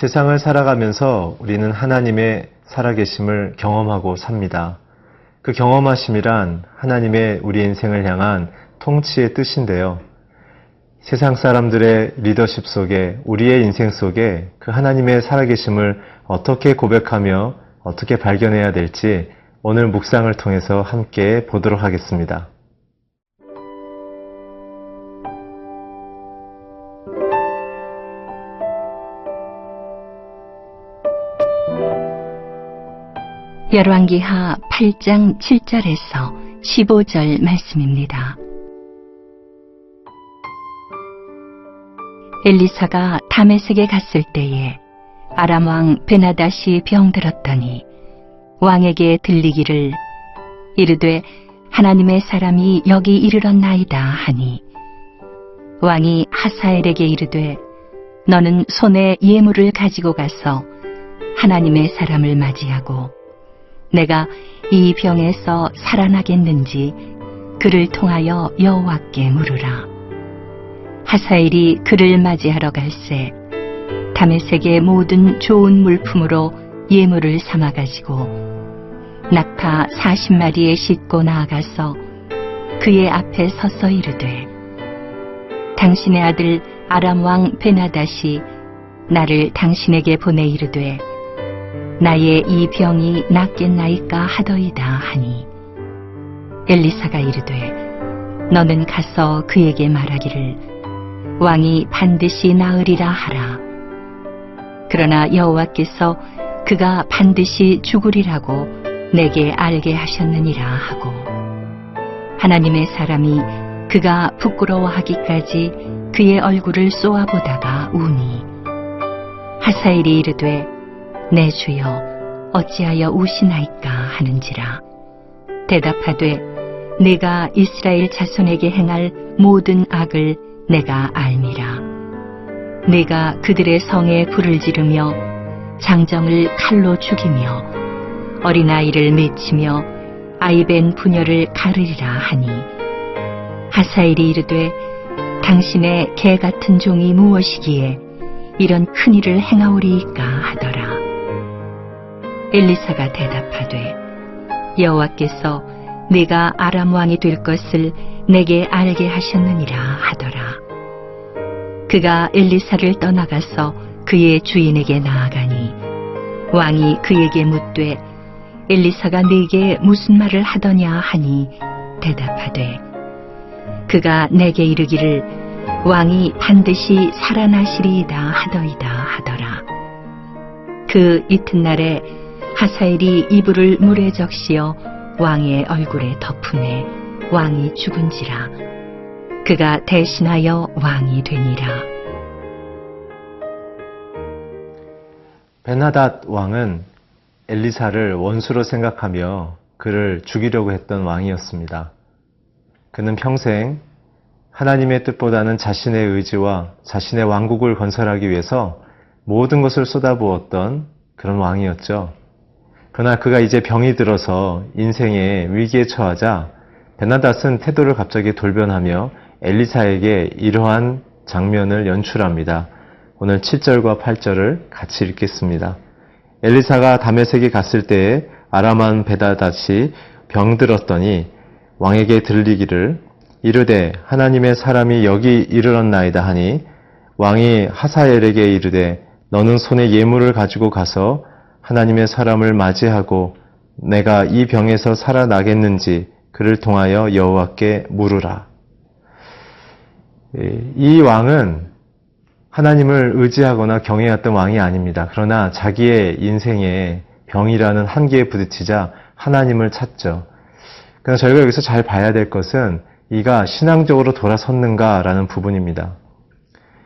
세상을 살아가면서 우리는 하나님의 살아계심을 경험하고 삽니다. 그 경험하심이란 하나님의 우리 인생을 향한 통치의 뜻인데요. 세상 사람들의 리더십 속에, 우리의 인생 속에 그 하나님의 살아계심을 어떻게 고백하며 어떻게 발견해야 될지 오늘 묵상을 통해서 함께 보도록 하겠습니다. 열왕기하 8장 7절에서 15절 말씀입니다. 엘리사가 다메섹에 갔을 때에 아람 왕 베나닷이 병들었더니 왕에게 들리기를 이르되 하나님의 사람이 여기 이르렀나이다 하니 왕이 하사엘에게 이르되 너는 손에 예물을 가지고 가서 하나님의 사람을 맞이하고 내가 이 병에서 살아나겠는지 그를 통하여 여호와께 물으라. 하사엘이 그를 맞이하러 갈새 다메섹의 모든 좋은 물품으로 예물을 삼아가지고 낙타 40마리에 싣고 나아가서 그의 앞에 서서 이르되 당신의 아들 아람 왕 베나닷이 나를 당신에게 보내 이르되 나의 이 병이 낫겠나이까 하더이다 하니 엘리사가 이르되 너는 가서 그에게 말하기를 왕이 반드시 나으리라 하라. 그러나 여호와께서 그가 반드시 죽으리라고 내게 알게 하셨느니라 하고 하나님의 사람이 그가 부끄러워하기까지 그의 얼굴을 쏘아보다가 우니 하사엘이 이르되 내 주여 어찌하여 우시나이까 하는지라. 대답하되 내가 이스라엘 자손에게 행할 모든 악을 내가 알미라. 내가 그들의 성에 불을 지르며 장정을 칼로 죽이며 어린아이를 맺히며 아이벤 부녀를 가르리라 하니 하사엘이 이르되 당신의 개 같은 종이 무엇이기에 이런 큰 일을 행하오리이까 하더라. 엘리사가 대답하되 여호와께서 내가 아람 왕이 될 것을 내게 알게 하셨느니라 하더라. 그가 엘리사를 떠나가서 그의 주인에게 나아가니 왕이 그에게 묻되 엘리사가 네게 무슨 말을 하더냐 하니 대답하되 그가 내게 이르기를 왕이 반드시 살아나시리이다 하더이다 하더라. 그 이튿날에 하사엘이 이불을 물에 적시어 왕의 얼굴에 덮으매 왕이 죽은지라. 그가 대신하여 왕이 되니라. 베나닷 왕은 엘리사를 원수로 생각하며 그를 죽이려고 했던 왕이었습니다. 그는 평생 하나님의 뜻보다는 자신의 의지와 자신의 왕국을 건설하기 위해서 모든 것을 쏟아부었던 그런 왕이었죠. 그러나 그가 이제 병이 들어서 인생의 위기에 처하자 베나닷은 태도를 갑자기 돌변하며 엘리사에게 이러한 장면을 연출합니다. 오늘 7절과 8절을 같이 읽겠습니다. 엘리사가 다메섹에 갔을 때에 아람 왕 베나닷이 병들었더니 왕에게 들리기를 이르되 하나님의 사람이 여기 이르렀나이다 하니 왕이 하사엘에게 이르되 너는 손에 예물을 가지고 가서 하나님의 사람을 맞이하고 내가 이 병에서 살아나겠는지 그를 통하여 여호와께 물으라. 이 왕은 하나님을 의지하거나 경외했던 왕이 아닙니다. 그러나 자기의 인생에 병이라는 한계에 부딪히자 하나님을 찾죠. 그러나 저희가 여기서 잘 봐야 될 것은 이가 신앙적으로 돌아섰는가라는 부분입니다.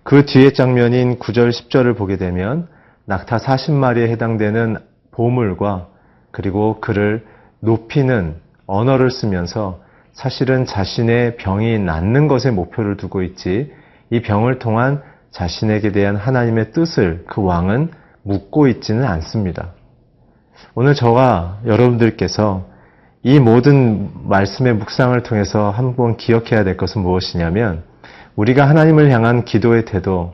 그 뒤의 장면인 9절, 10절을 보게 되면 낙타 40마리에 해당되는 보물과 그리고 그를 높이는 언어를 쓰면서 사실은 자신의 병이 낫는 것에 목표를 두고 있지 이 병을 통한 자신에게 대한 하나님의 뜻을 그 왕은 묻고 있지는 않습니다. 오늘 저와 여러분들께서 이 모든 말씀의 묵상을 통해서 한번 기억해야 될 것은 무엇이냐면 우리가 하나님을 향한 기도의 태도,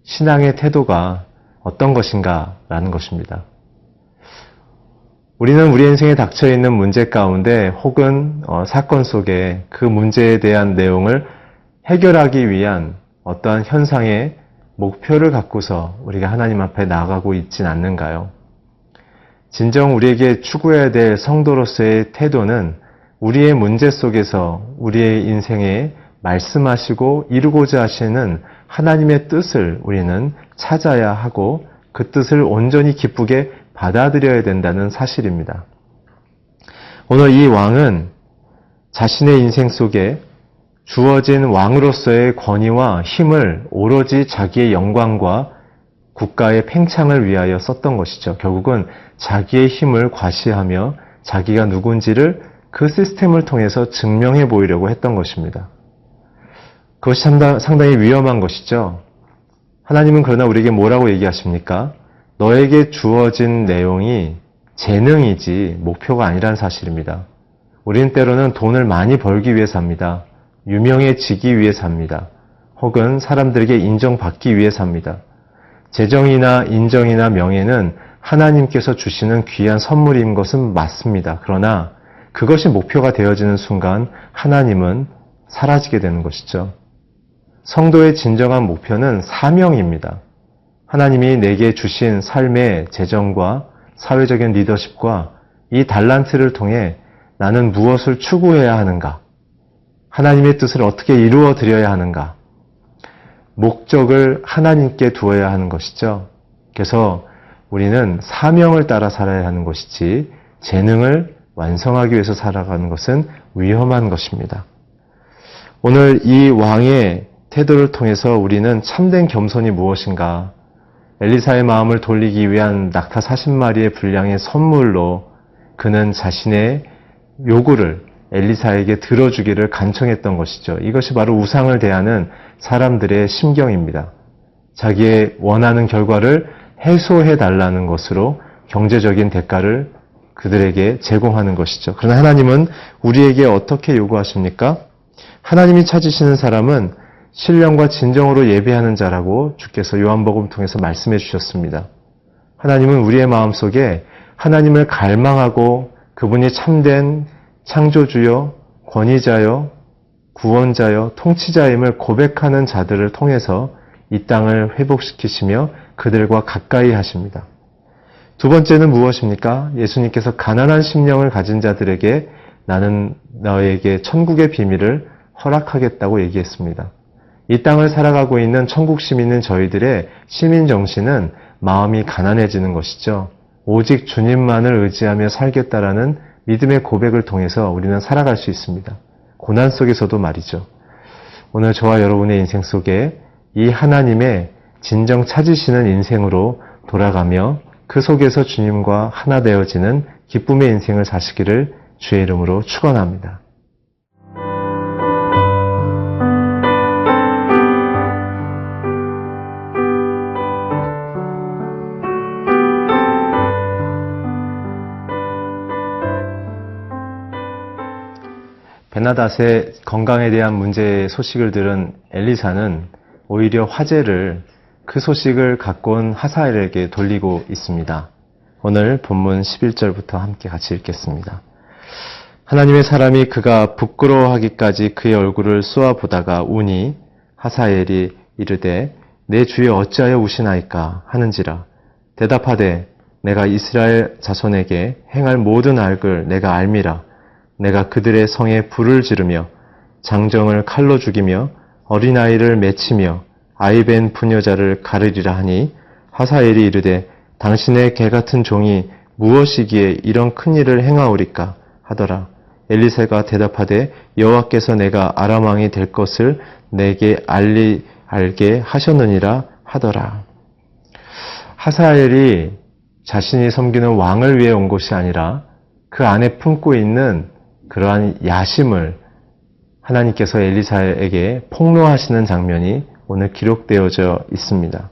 신앙의 태도가 어떤 것인가 라는 것입니다. 우리는 우리 인생에 닥쳐있는 문제 가운데 혹은 사건 속에 그 문제에 대한 내용을 해결하기 위한 어떠한 현상의 목표를 갖고서 우리가 하나님 앞에 나아가고 있진 않는가요? 진정 우리에게 추구해야 될 성도로서의 태도는 우리의 문제 속에서 우리의 인생에 말씀하시고 이루고자 하시는 하나님의 뜻을 우리는 찾아야 하고 그 뜻을 온전히 기쁘게 받아들여야 된다는 사실입니다. 오늘 이 왕은 자신의 인생 속에 주어진 왕으로서의 권위와 힘을 오로지 자기의 영광과 국가의 팽창을 위하여 썼던 것이죠. 결국은 자기의 힘을 과시하며 자기가 누군지를 그 시스템을 통해서 증명해 보이려고 했던 것입니다. 그것이 상당히 위험한 것이죠. 하나님은 그러나 우리에게 뭐라고 얘기하십니까? 너에게 주어진 내용이 재능이지 목표가 아니란 사실입니다. 우리는 때로는 돈을 많이 벌기 위해 삽니다. 유명해지기 위해 삽니다. 혹은 사람들에게 인정받기 위해 삽니다. 재정이나 인정이나 명예는 하나님께서 주시는 귀한 선물인 것은 맞습니다. 그러나 그것이 목표가 되어지는 순간 하나님은 사라지게 되는 것이죠. 성도의 진정한 목표는 사명입니다. 하나님이 내게 주신 삶의 재정과 사회적인 리더십과 이 달란트를 통해 나는 무엇을 추구해야 하는가? 하나님의 뜻을 어떻게 이루어 드려야 하는가? 목적을 하나님께 두어야 하는 것이죠. 그래서 우리는 사명을 따라 살아야 하는 것이지 재능을 완성하기 위해서 살아가는 것은 위험한 것입니다. 오늘 이 왕의 태도를 통해서 우리는 참된 겸손이 무엇인가? 엘리사의 마음을 돌리기 위한 낙타 40마리의 분량의 선물로 그는 자신의 요구를 엘리사에게 들어주기를 간청했던 것이죠. 이것이 바로 우상을 대하는 사람들의 심경입니다. 자기의 원하는 결과를 해소해 달라는 것으로 경제적인 대가를 그들에게 제공하는 것이죠. 그러나 하나님은 우리에게 어떻게 요구하십니까? 하나님이 찾으시는 사람은 신령과 진정으로 예배하는 자라고 주께서 요한복음 통해서 말씀해 주셨습니다. 하나님은 우리의 마음속에 하나님을 갈망하고 그분이 참된 창조주여, 권위자여, 구원자여, 통치자임을 고백하는 자들을 통해서 이 땅을 회복시키시며 그들과 가까이 하십니다. 두 번째는 무엇입니까? 예수님께서 가난한 심령을 가진 자들에게 나는 너에게 천국의 비밀을 허락하겠다고 얘기했습니다. 이 땅을 살아가고 있는 천국 시민인 저희들의 시민 정신은 마음이 가난해지는 것이죠. 오직 주님만을 의지하며 살겠다라는 믿음의 고백을 통해서 우리는 살아갈 수 있습니다. 고난 속에서도 말이죠. 오늘 저와 여러분의 인생 속에 이 하나님의 진정 찾으시는 인생으로 돌아가며 그 속에서 주님과 하나 되어지는 기쁨의 인생을 사시기를 주의 이름으로 축원합니다. 베나닷의 건강에 대한 문제의 소식을 들은 엘리사는 오히려 화제를 그 소식을 갖고 온 하사엘에게 돌리고 있습니다. 오늘 본문 11절부터 함께 같이 읽겠습니다. 하나님의 사람이 그가 부끄러워하기까지 그의 얼굴을 쏘아보다가 우니 하사엘이 이르되 내 주여 어찌하여 우시나이까 하는지라. 대답하되 내가 이스라엘 자손에게 행할 모든 악을 내가 알미라. 내가 그들의 성에 불을 지르며 장정을 칼로 죽이며 어린아이를 맺히며 아이벤 부녀자를 가르리라 하니 하사엘이 이르되 당신의 개같은 종이 무엇이기에 이런 큰 일을 행하오리까 하더라. 엘리사가 대답하되 여호와께서 내가 아람 왕이 될 것을 내게 알게 하셨느니라 하더라. 하사엘이 자신이 섬기는 왕을 위해 온 것이 아니라 그 안에 품고 있는 그러한 야심을 하나님께서 엘리사에게 폭로하시는 장면이 오늘 기록되어져 있습니다.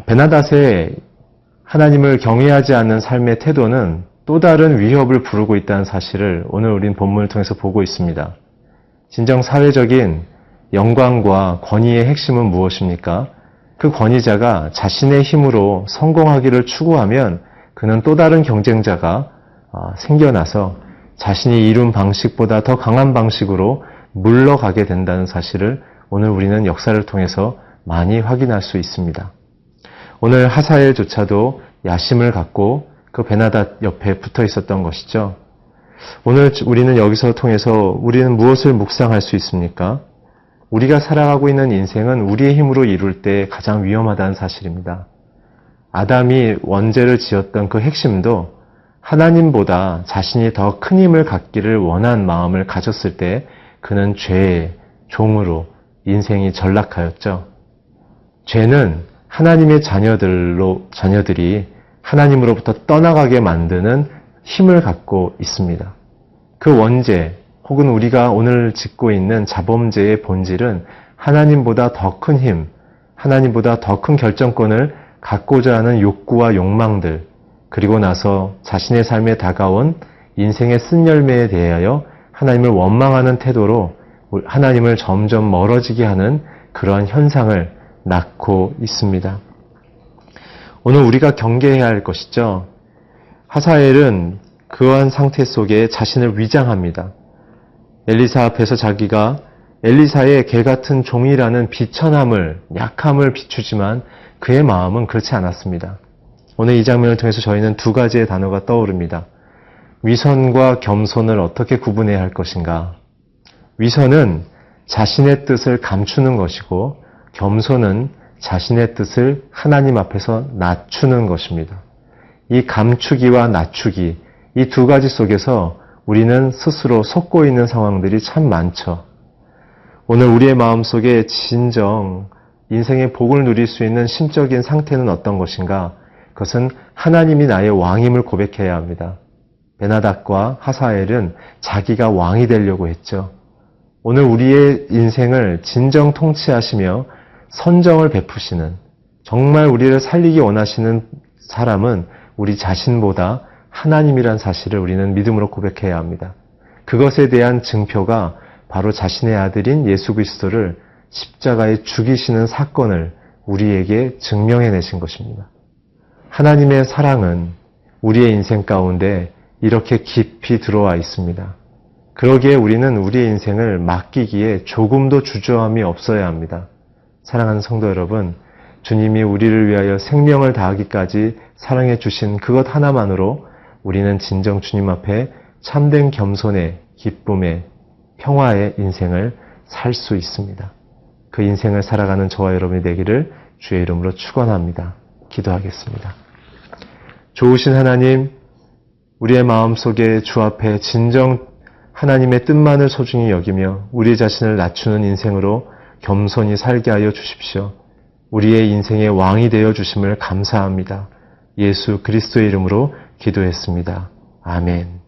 베나닷의 하나님을 경외하지 않는 삶의 태도는 또 다른 위협을 부르고 있다는 사실을 오늘 우린 본문을 통해서 보고 있습니다. 진정 사회적인 영광과 권위의 핵심은 무엇입니까? 그 권위자가 자신의 힘으로 성공하기를 추구하면 그는 또 다른 경쟁자가 생겨나서 자신이 이룬 방식보다 더 강한 방식으로 물러가게 된다는 사실을 오늘 우리는 역사를 통해서 많이 확인할 수 있습니다. 오늘 하사엘조차도 야심을 갖고 그 베나닷 옆에 붙어 있었던 것이죠. 오늘 우리는 여기서 통해서 우리는 무엇을 묵상할 수 있습니까? 우리가 살아가고 있는 인생은 우리의 힘으로 이룰 때 가장 위험하다는 사실입니다. 아담이 원죄를 지었던 그 핵심도 하나님보다 자신이 더 큰 힘을 갖기를 원한 마음을 가졌을 때 그는 죄의 종으로 인생이 전락하였죠. 죄는 하나님의 자녀들이 하나님으로부터 떠나가게 만드는 힘을 갖고 있습니다. 그 원죄 혹은 우리가 오늘 짓고 있는 자범죄의 본질은 하나님보다 더 큰 힘, 하나님보다 더 큰 결정권을 갖고자 하는 욕구와 욕망들, 그리고 나서 자신의 삶에 다가온 인생의 쓴열매에 대하여 하나님을 원망하는 태도로 하나님을 점점 멀어지게 하는 그러한 현상을 낳고 있습니다. 오늘 우리가 경계해야 할 것이죠. 하사엘은 그러한 상태 속에 자신을 위장합니다. 엘리사 앞에서 자기가 엘리사의 개같은 종이라는 비천함을, 약함을 비추지만 그의 마음은 그렇지 않았습니다. 오늘 이 장면을 통해서 저희는 두 가지의 단어가 떠오릅니다. 위선과 겸손을 어떻게 구분해야 할 것인가? 위선은 자신의 뜻을 감추는 것이고 겸손은 자신의 뜻을 하나님 앞에서 낮추는 것입니다. 이 감추기와 낮추기, 이 두 가지 속에서 우리는 스스로 속고 있는 상황들이 참 많죠. 오늘 우리의 마음속에 진정 인생의 복을 누릴 수 있는 심적인 상태는 어떤 것인가? 그것은 하나님이 나의 왕임을 고백해야 합니다. 베나닷과 하사엘은 자기가 왕이 되려고 했죠. 오늘 우리의 인생을 진정 통치하시며 선정을 베푸시는, 정말 우리를 살리기 원하시는 사람은 우리 자신보다 하나님이란 사실을 우리는 믿음으로 고백해야 합니다. 그것에 대한 증표가 바로 자신의 아들인 예수 그리스도를 십자가에 죽이시는 사건을 우리에게 증명해내신 것입니다. 하나님의 사랑은 우리의 인생 가운데 이렇게 깊이 들어와 있습니다. 그러기에 우리는 우리의 인생을 맡기기에 조금도 주저함이 없어야 합니다. 사랑하는 성도 여러분, 주님이 우리를 위하여 생명을 다하기까지 사랑해 주신 그것 하나만으로 우리는 진정 주님 앞에 참된 겸손의, 기쁨의, 평화의 인생을 살 수 있습니다. 그 인생을 살아가는 저와 여러분이 되기를 주의 이름으로 축원합니다. 기도하겠습니다. 좋으신 하나님, 우리의 마음속에 주 앞에 진정 하나님의 뜻만을 소중히 여기며 우리 자신을 낮추는 인생으로 겸손히 살게 하여 주십시오. 우리의 인생의 왕이 되어 주심을 감사합니다. 예수 그리스도의 이름으로 기도했습니다. 아멘.